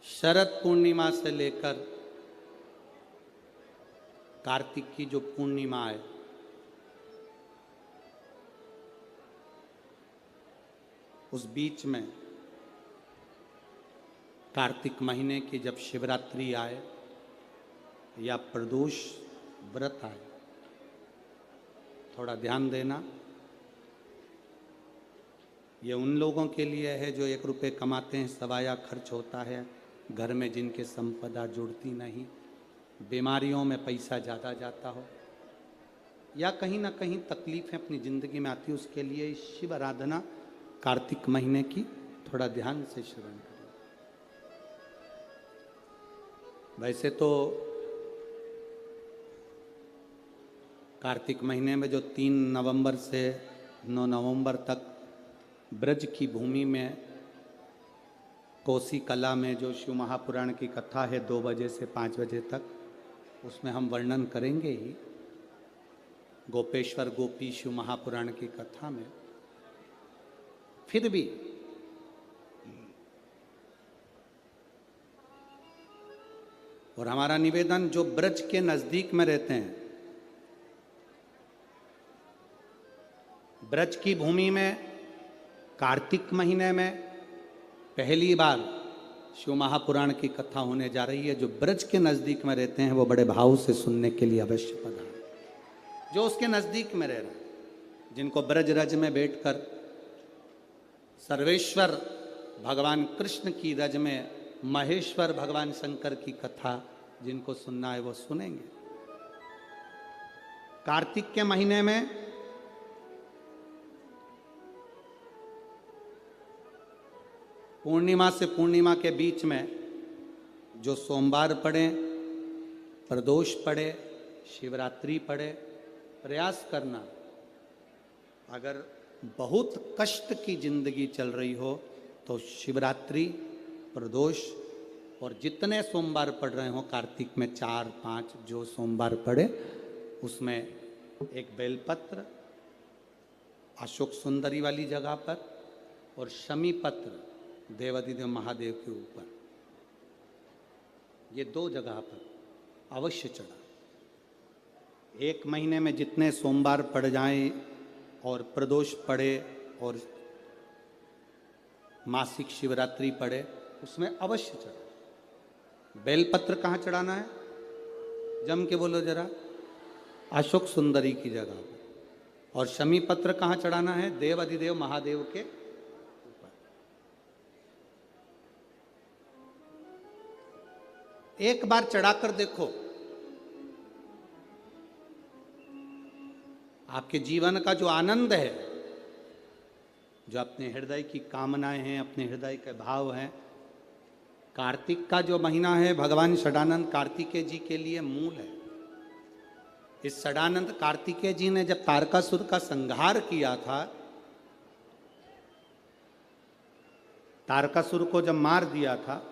शरद पूर्णिमा से लेकर कार्तिक की जो पूर्णिमा है, उस बीच में कार्तिक महीने की जब शिवरात्रि आए या प्रदोष व्रत आए, थोड़ा ध्यान देना। ये उन लोगों के लिए है जो 1 रुपये कमाते हैं, सवाया खर्च होता है, घर में जिनके संपदा जुड़ती नहीं, बीमारियों में पैसा ज़्यादा जाता हो, या कहीं ना कहीं तकलीफें अपनी ज़िंदगी में आती है, उसके लिए शिव आराधना कार्तिक महीने की थोड़ा ध्यान से श्रवण करें। वैसे तो कार्तिक महीने में जो 3 नवंबर से 9 नवंबर तक ब्रज की भूमि में कोसी कला में जो शिव महापुराण की कथा है 2 बजे से 5 बजे तक, उसमें हम वर्णन करेंगे ही। गोपेश्वर गोपी शिव महापुराण की कथा में फिर भी और हमारा निवेदन, जो ब्रज के नजदीक में रहते हैं, ब्रज की भूमि में कार्तिक महीने में पहली बार शिव महापुराण की कथा होने जा रही है। जो ब्रज के नजदीक में रहते हैं वो बड़े भाव से सुनने के लिए अवश्य पधारें। जो उसके नजदीक में रह रहे हैं, जिनको ब्रज रज में बैठकर सर्वेश्वर भगवान कृष्ण की रज में महेश्वर भगवान शंकर की कथा जिनको सुनना है वो सुनेंगे। कार्तिक के महीने में पूर्णिमा से पूर्णिमा के बीच में जो सोमवार पड़े, प्रदोष पड़े, शिवरात्रि पड़े, प्रयास करना, अगर बहुत कष्ट की जिंदगी चल रही हो तो शिवरात्रि, प्रदोष और जितने सोमवार पड़ रहे हो कार्तिक में 4-5 जो सोमवार पड़े, उसमें एक बेलपत्र अशोक सुंदरी वाली जगह पर और शमी पत्र देवादिदेव महादेव के ऊपर, ये 2 जगह पर अवश्य चढ़ा। 1 महीने में जितने सोमवार पड़ जाएं और प्रदोष पड़े और मासिक शिवरात्रि पड़े, उसमें अवश्य चढ़ा। बेलपत्र कहाँ चढ़ाना है? जम के बोलो जरा। अशोक सुंदरी की जगह पर। और शमी पत्र कहाँ चढ़ाना है? देवादिदेव महादेव के ऊपर। एक बार चढ़ाकर देखो, आपके जीवन का जो आनंद है, जो अपने हृदय की कामनाएं हैं, अपने हृदय के भाव हैं, कार्तिक का जो महीना है भगवान षडानंद कार्तिकेय जी के लिए मूल है। इस षडानंद कार्तिकेय जी ने जब तारकासुर का संहार किया था, तारकासुर को जब मार दिया था,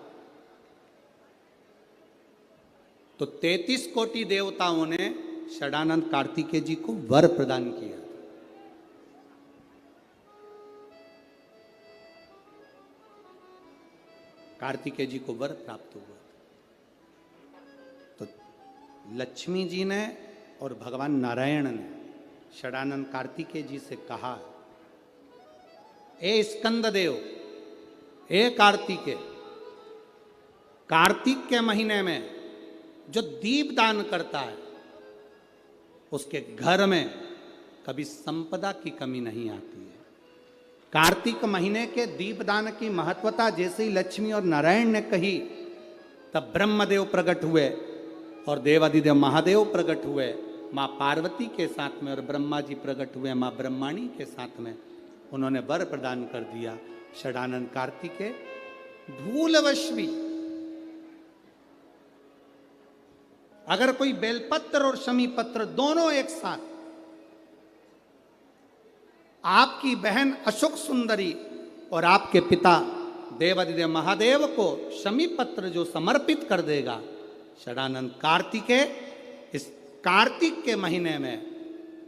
तो 33 कोटि देवताओं ने षडानंद कार्तिकेय जी को वर प्रदान किया। कार्तिकेय जी को वर प्राप्त हुआ। तो लक्ष्मी जी ने और भगवान नारायण ने षडानंद कार्तिकेय जी से कहा, ए स्कंद देव, ए कार्तिकेय, कार्तिक के महीने में जो दीप दान करता है उसके घर में कभी संपदा की कमी नहीं आती है। कार्तिक महीने के दीपदान की महत्वता जैसे ही लक्ष्मी और नारायण ने कही, तब ब्रह्मदेव प्रकट हुए और देवादिदेव महादेव प्रकट हुए माँ पार्वती के साथ में, और ब्रह्मा जी प्रकट हुए माँ ब्रह्माणी के साथ में। उन्होंने वर प्रदान कर दिया। षडानंद कार्तिकेय भूलवश भी अगर कोई बेलपत्र और शमी पत्र दोनों एक साथ आपकी बहन अशोक सुंदरी और आपके पिता देवादिदेव महादेव को शमी पत्र जो समर्पित कर देगा, षडानंद कार्तिकेय इस कार्तिक के महीने में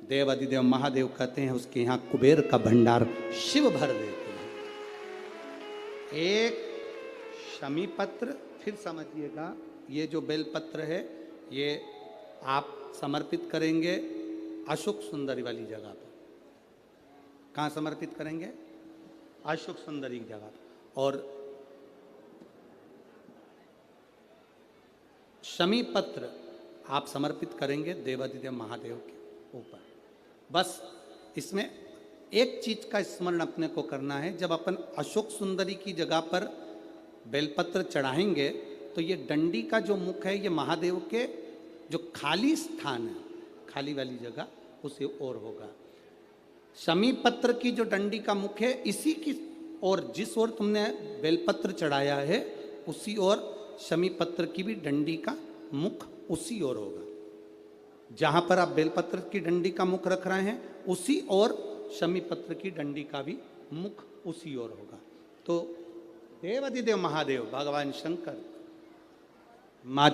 देवादिदेव महादेव कहते हैं उसके यहाँ कुबेर का भंडार शिव भर देते हैं। एक शमी पत्र, फिर समझिएगा ये जो बेलपत्र है ये आप समर्पित करेंगे अशोक सुंदरी वाली जगह पर। कहाँ समर्पित करेंगे? अशोक सुंदरी की जगह पर। और शमी पत्र आप समर्पित करेंगे देवादिदेव महादेव के ऊपर। बस इसमें एक चीज का स्मरण अपने को करना है, जब अपन अशोक सुंदरी की जगह पर बेलपत्र चढ़ाएंगे तो ये डंडी का जो मुख है ये महादेव के जो खाली स्थान है, खाली वाली जगह उसे ओर होगा। शमी पत्र की जो डंडी का मुख है इसी की ओर, जिस ओर तुमने बेलपत्र चढ़ाया है उसी ओर शमी पत्र की भी डंडी का मुख उसी ओर होगा। जहां पर आप बेलपत्र की डंडी का मुख रख रहे हैं उसी ओर शमी पत्र की डंडी का भी मुख उसी ओर होगा। तो देवादिदेव महादेव भगवान शंकर माँ